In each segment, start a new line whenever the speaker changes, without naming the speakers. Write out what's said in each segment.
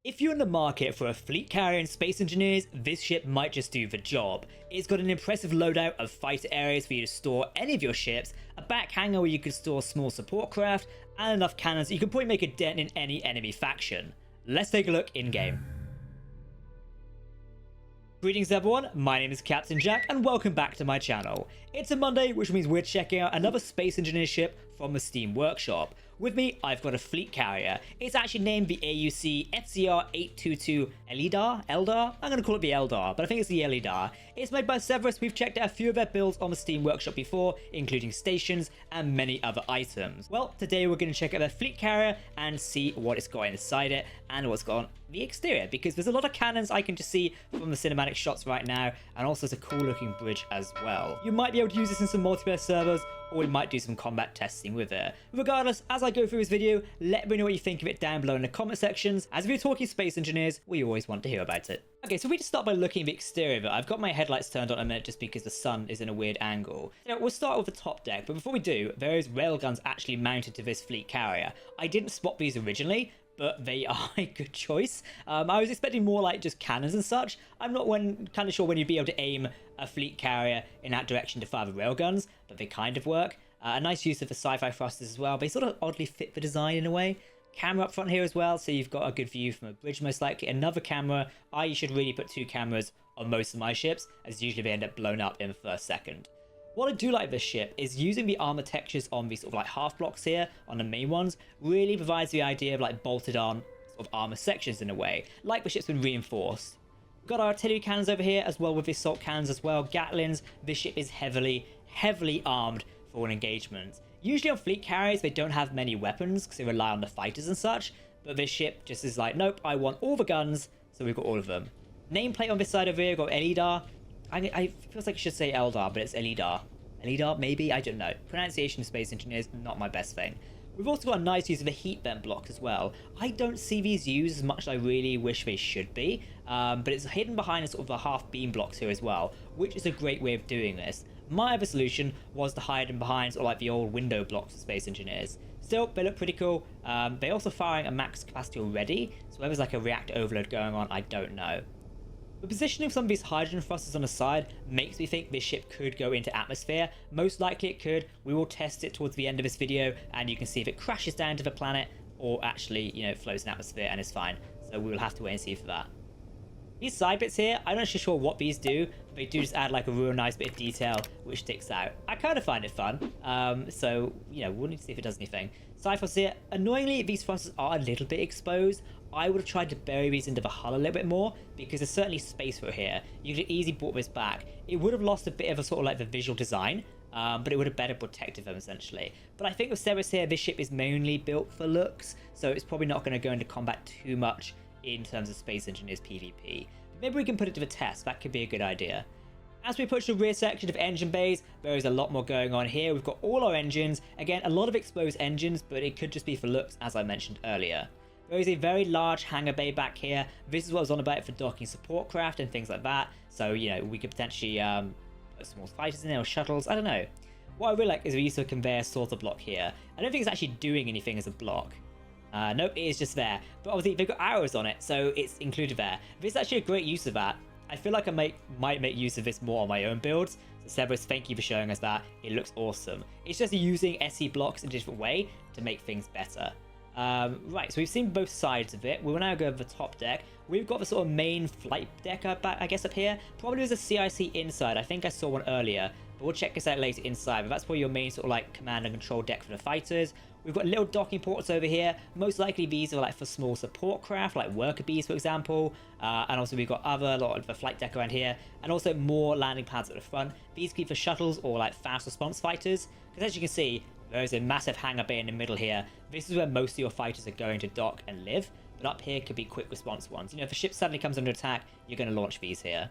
If you're in the market for a fleet carrier in Space Engineers, this ship might just do the job. It's got an impressive loadout of fighter areas for you to store any of your ships, a back hangar where you can store small support craft, and enough cannons that you can probably make a dent in any enemy faction. Let's take a look in-game. Greetings everyone, my name is Captain Jack and welcome back to my channel. It's a Monday, which means we're checking out another Space Engineer ship from the Steam Workshop. With me, I've got a fleet carrier. It's actually named the AUC FCR-822 Eldar. I'm going to call it the Eldar, but I think it's the Eldar. It's made by Severus. We've checked out a few of their builds on the Steam Workshop before, including stations and many other items. Well, today we're going to check out their fleet carrier and see what it's got inside it and what's got on the exterior, because there's a lot of cannons I can just see from the cinematic shots right now, and also it's a cool looking bridge as well. You might be able to use this in some multiplayer servers, or we might do some combat testing with it. Regardless, as I go through this video, let me know what you think of it down below in the comment sections. As if you're talking Space Engineers, we always want to hear about it. Okay, so we just start by looking at the exterior of it. I've got my headlights turned on a minute just because the sun is in a weird angle. Now, we'll start with the top deck, but before we do, there is railguns actually mounted to this fleet carrier. I didn't spot these originally, but they are a good choice. I was expecting more like just cannons and such. I'm not kind of sure when you'd be able to aim a fleet carrier in that direction to fire the railguns, but they kind of work. A nice use of the sci-fi thrusters as well. They sort of oddly fit the design in a way. Camera up front here as well, so you've got a good view from a bridge most likely. Another camera. I should really put two cameras on most of my ships, as usually they end up blown up in the first second. What I do like this ship is using the armor textures on these sort of like half blocks here, on the main ones, really provides the idea of like bolted on sort of armor sections in a way, like the ship's been reinforced. We've got our artillery cannons over here as well with the assault cannons as well, Gatlins. This ship is heavily armed for an engagement. Usually on fleet carriers they don't have many weapons because they rely on the fighters and such, but this ship just is like, nope, I want all the guns, so we've got all of them. Nameplate on this side over here, we've got Eldar. I feels like I should say Eldar, but it's Eldar. Eldar, maybe? I don't know. Pronunciation of Space Engineers, not my best thing. We've also got a nice use of the heat vent blocks as well. I don't see these used as much as I really wish they should be, but it's hidden behind sort of the half beam blocks here as well, which is a great way of doing this. My other solution was to hide them behind sort of like the old window blocks of Space Engineers. Still, they look pretty cool. They're also firing at max capacity already, so whether there's like a reactor overload going on, I don't know. The positioning of some of these hydrogen thrusters on the side makes me think this ship could go into atmosphere. Most likely it could. We will test it towards the end of this video, and you can see if it crashes down to the planet or actually, you know, floats in atmosphere and is fine. So we will have to wait and see for that. These side bits here, I'm not actually sure what these do, but they do just add like a real nice bit of detail which sticks out. I kind of find it fun, so, you know, we'll need to see if it does anything. Side thrusters here, annoyingly, these thrusters are a little bit exposed. I would have tried to bury these into the hull a little bit more, because there's certainly space for here. You could easily brought this back. It would have lost a bit of a sort of like the visual design, but it would have better protected them essentially. But I think with Severus here, this ship is mainly built for looks, so it's probably not going to go into combat too much in terms of Space Engineers PvP. But maybe we can put it to the test. That could be a good idea. As we approach the rear section of engine bays, there is a lot more going on here. We've got all our engines. Again, a lot of exposed engines, but it could just be for looks, as I mentioned earlier. There is a very large hangar bay back here. This is what I was on about for docking support craft and things like that. So, you know, we could potentially put small fighters in there or shuttles. I don't know. What I really like is the use of a conveyor sorter block here. I don't think it's actually doing anything as a block. Nope, it is just there. But obviously they've got arrows on it, so it's included there. This is actually a great use of that. I feel like I might make use of this more on my own builds. So Severus, thank you for showing us that. It looks awesome. It's just using SE blocks in a different way to make things better. Right, so we've seen both sides of it. We will now go over the top deck. We've got the sort of main flight deck I guess up here. Probably there's a CIC inside. I think I saw one earlier, but we'll check this out later inside. But that's probably your main sort of like command and control deck for the fighters. We've got little docking ports over here. Most likely these are like for small support craft, like worker bees, for example. And also we've got a lot of the flight deck around here, and also more landing pads at the front. These could be for shuttles or like fast response fighters. Because as you can see, there is a massive hangar bay in the middle here. This is where most of your fighters are going to dock and live. But up here could be quick response ones. You know, if a ship suddenly comes under attack, you're going to launch these here.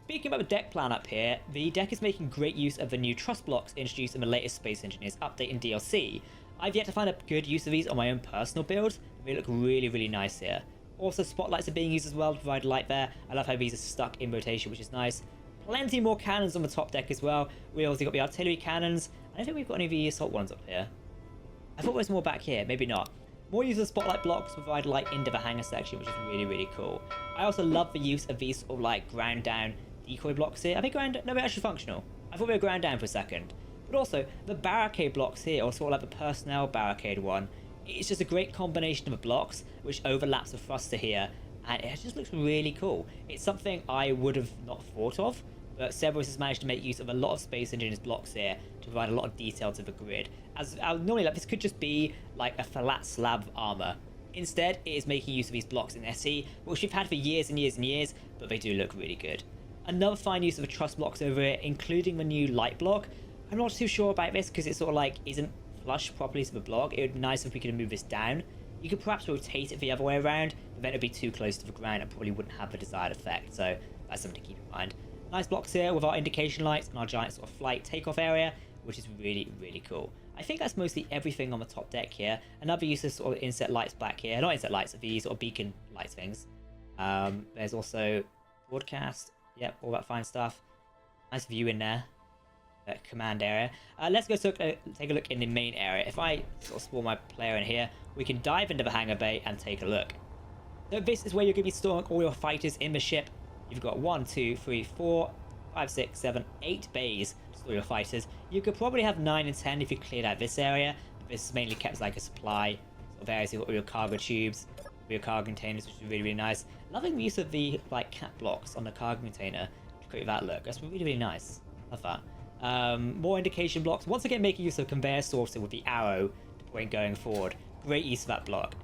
Speaking about the deck plan up here, the deck is making great use of the new truss blocks introduced in the latest Space Engineers update in DLC. I've yet to find a good use of these on my own personal build. They look really nice here. Also, spotlights are being used as well to provide light there. I love how these are stuck in rotation, which is nice. Plenty more cannons on the top deck as well. We also got the artillery cannons. I don't think we've got any of the assault ones up here. I thought there was more back here, maybe not. More use of spotlight blocks provide light into the hangar section, which is really, really cool. I also love the use of these sort of like ground down decoy blocks here. I think no, they're actually functional. I thought they were ground down for a second. But also, the barricade blocks here, or sort of like the personnel barricade one, it's just a great combination of blocks which overlaps the thruster here, and it just looks really cool. It's something I would have not thought of, but Cerberus has managed to make use of a lot of Space Engineers blocks here to provide a lot of detail to the grid. As normally, like, this could just be like a flat slab of armor. Instead, it is making use of these blocks in SE, which we've had for years and years and years, but they do look really good. Another fine use of the truss blocks over here, including the new light block. I'm not too sure about this because it sort of like isn't flush properly to the block. It would be nice if we could move this down. You could perhaps rotate it the other way around, but then it would be too close to the ground and probably wouldn't have the desired effect, so that's something to keep in mind. Nice blocks here with our indication lights and our giant sort of flight takeoff area, which is really, really cool. I think that's mostly everything on the top deck here. Another use of sort of inset lights back here. Not inset lights, these sort of beacon lights things. There's also broadcast. Yep, all that fine stuff. Nice view in there. Command area. Let's go take a look in the main area. If I sort of spawn my player in here, we can dive into the hangar bay and take a look. So this is where you're going to be storing all your fighters in the ship. You've got 1, 2, 3, 4, 5, 6, 7, 8 bays to store your fighters. You could probably have 9 and 10 if you cleared out this area. But this is mainly kept as like a supply sort of area. So you've got all your cargo tubes, all your cargo containers, which is really, really nice. Loving the use of the like cat blocks on the cargo container to create that look. That's really, really nice. Love that. More indication blocks. Once again, making use of conveyor sorting with the arrow to point going forward. Great use of that block.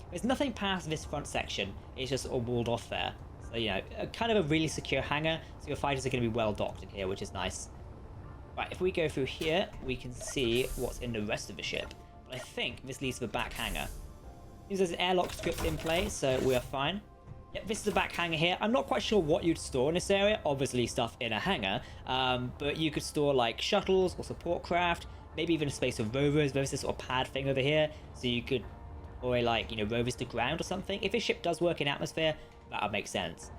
There's nothing past this front section. It's just all walled off there. So, you know, kind of a really secure hangar. So your fighters are going to be well docked in here, which is nice. Right, if we go through here, we can see what's in the rest of the ship. But I think this leads to the back hangar. Seems there's an airlock script in place, so we are fine. Yep, this is the back hangar here. I'm not quite sure what you'd store in this area. Obviously stuff in a hangar. But you could store like shuttles or support craft. Maybe even a space of rovers. There's this sort of pad thing over here. So you could, or like, you know, rovers to ground or something. If this ship does work in atmosphere, that would make sense.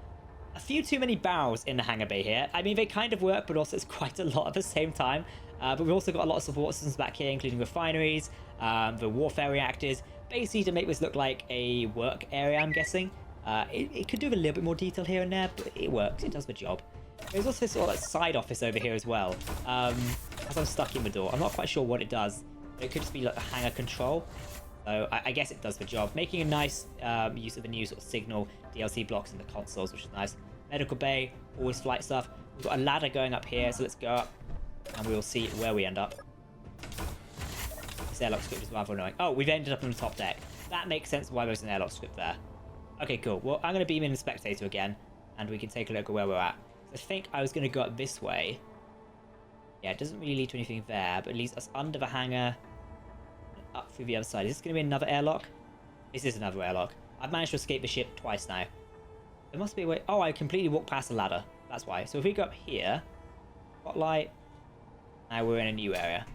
A few too many barrels in the hangar bay here. I mean, they kind of work, but also it's quite a lot at the same time. But we've also got a lot of support systems back here, including refineries, the warfare reactors, basically to make this look like a work area, I'm guessing. It could do with a little bit more detail here and there, but it works. It does the job. There's also this sort of like side office over here as well. As I'm stuck in the door, I'm not quite sure what it does. It could just be like a hangar control. So I guess it does the job. Making a nice use of the new sort of signal DLC blocks in the consoles, which is nice. Medical bay, always flight stuff. We've got a ladder going up here, so let's go up and we will see where we end up. This airlock script is rather annoying. Oh, we've ended up on the top deck. That makes sense why there's an airlock script there. Okay, cool. Well, I'm going to beam in the spectator again, and we can take a look at where we're at. So I think I was going to go up this way. Yeah, it doesn't really lead to anything there, but it leads us under the hangar and up through the other side. Is this going to be another airlock? This is another airlock. I've managed to escape the ship twice now. There must be a way. Oh, I completely walked past the ladder. That's why. So if we go up here, spotlight, now we're in a new area.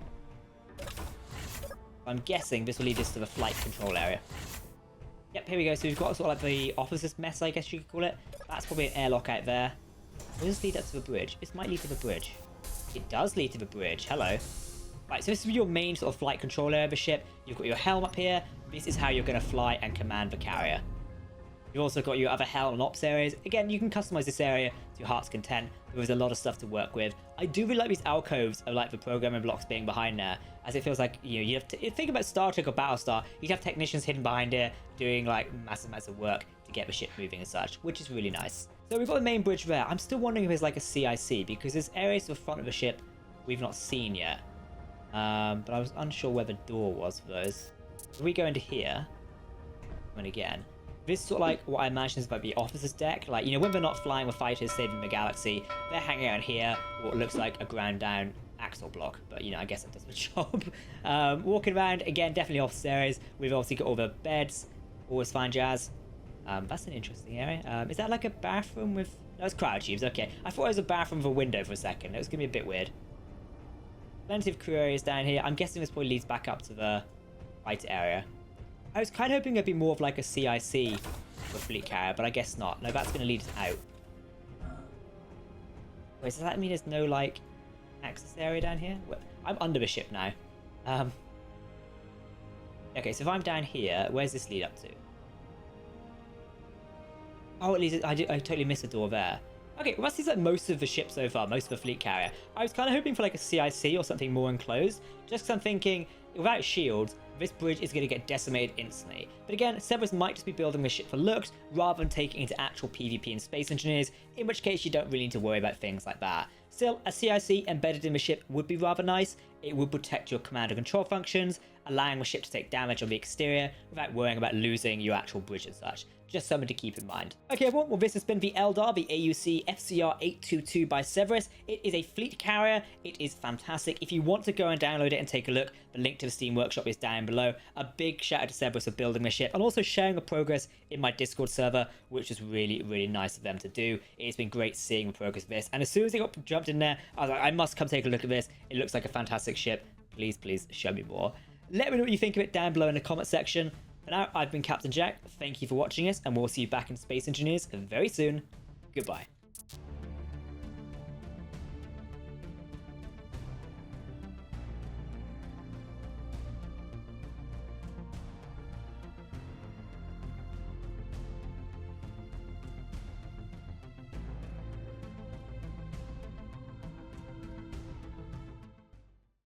I'm guessing this will lead us to the flight control area. Yep, here we go. So we've got sort of like the officer's mess, I guess you could call it. That's probably an airlock out there. Will this lead up to the bridge? This might lead to the bridge. It does lead to the bridge. Hello. Right, so this is your main sort of flight control area of the ship. You've got your helm up here. This is how you're going to fly and command the carrier. You've also got your other helm and ops areas. Again, you can customize this area to your heart's content. There's a lot of stuff to work with. I do really like these alcoves of like the programming blocks being behind there, as it feels like, you know, you have to think about Star Trek or Battlestar. You'd have technicians hidden behind here doing like massive amounts of work to get the ship moving and such, which is really nice. So we've got the main bridge there. I'm still wondering if there's like a CIC because there's areas to the front of the ship we've not seen yet. But I was unsure where the door was for those. If we go into here, and again, this is sort of like what I imagine is like the officer's deck. Like, you know, when they're not flying with fighters saving the galaxy, they're hanging out here, what looks like a ground down axle block. But, you know, I guess that does the job. Walking around, again, definitely office areas. We've obviously got all the beds, always fine jazz. That's an interesting area. Is that like a bathroom with... No, it's cryo tubes. Okay. I thought it was a bathroom with a window for a second. It was going to be a bit weird. Plenty of crew areas down here. I'm guessing this probably leads back up to the fighter area. I was kind of hoping it'd be more of like a CIC for fleet carrier, but I guess not. No, that's going to lead us out. Wait, does that mean there's no like access area down here? I'm under the ship now. Okay, so if I'm down here, where's this lead up to? Oh, at least I totally missed the door there. Okay, well, that seems like most of the ship so far, most of the fleet carrier. I was kind of hoping for like a CIC or something more enclosed, just because I'm thinking, without shields, this bridge is going to get decimated instantly. But again, Cerberus might just be building this ship for looks, rather than taking it into actual PvP and space engineers, in which case you don't really need to worry about things like that. Still, a CIC embedded in the ship would be rather nice. It would protect your command and control functions, allowing the ship to take damage on the exterior without worrying about losing your actual bridge and such. Just something to keep in mind. Okay everyone, well this has been the Eldar, the AUC FCR 822 by Cerberus. It is a fleet carrier, it is fantastic. If you want to go and download it and take a look, the link to the Steam Workshop is down below. A big shout out to Cerberus for building the ship and also sharing the progress in my Discord server, which is really nice of them to do. It's been great seeing the progress of this, and as soon as they got jumped in there, I was like, I must come take a look at this. It looks like a fantastic ship. Please show me more. Let me know what you think of it down below in the comment section. For now, I've been Captain Jack. Thank you for watching us, and we'll see you back in Space Engineers very soon. Goodbye.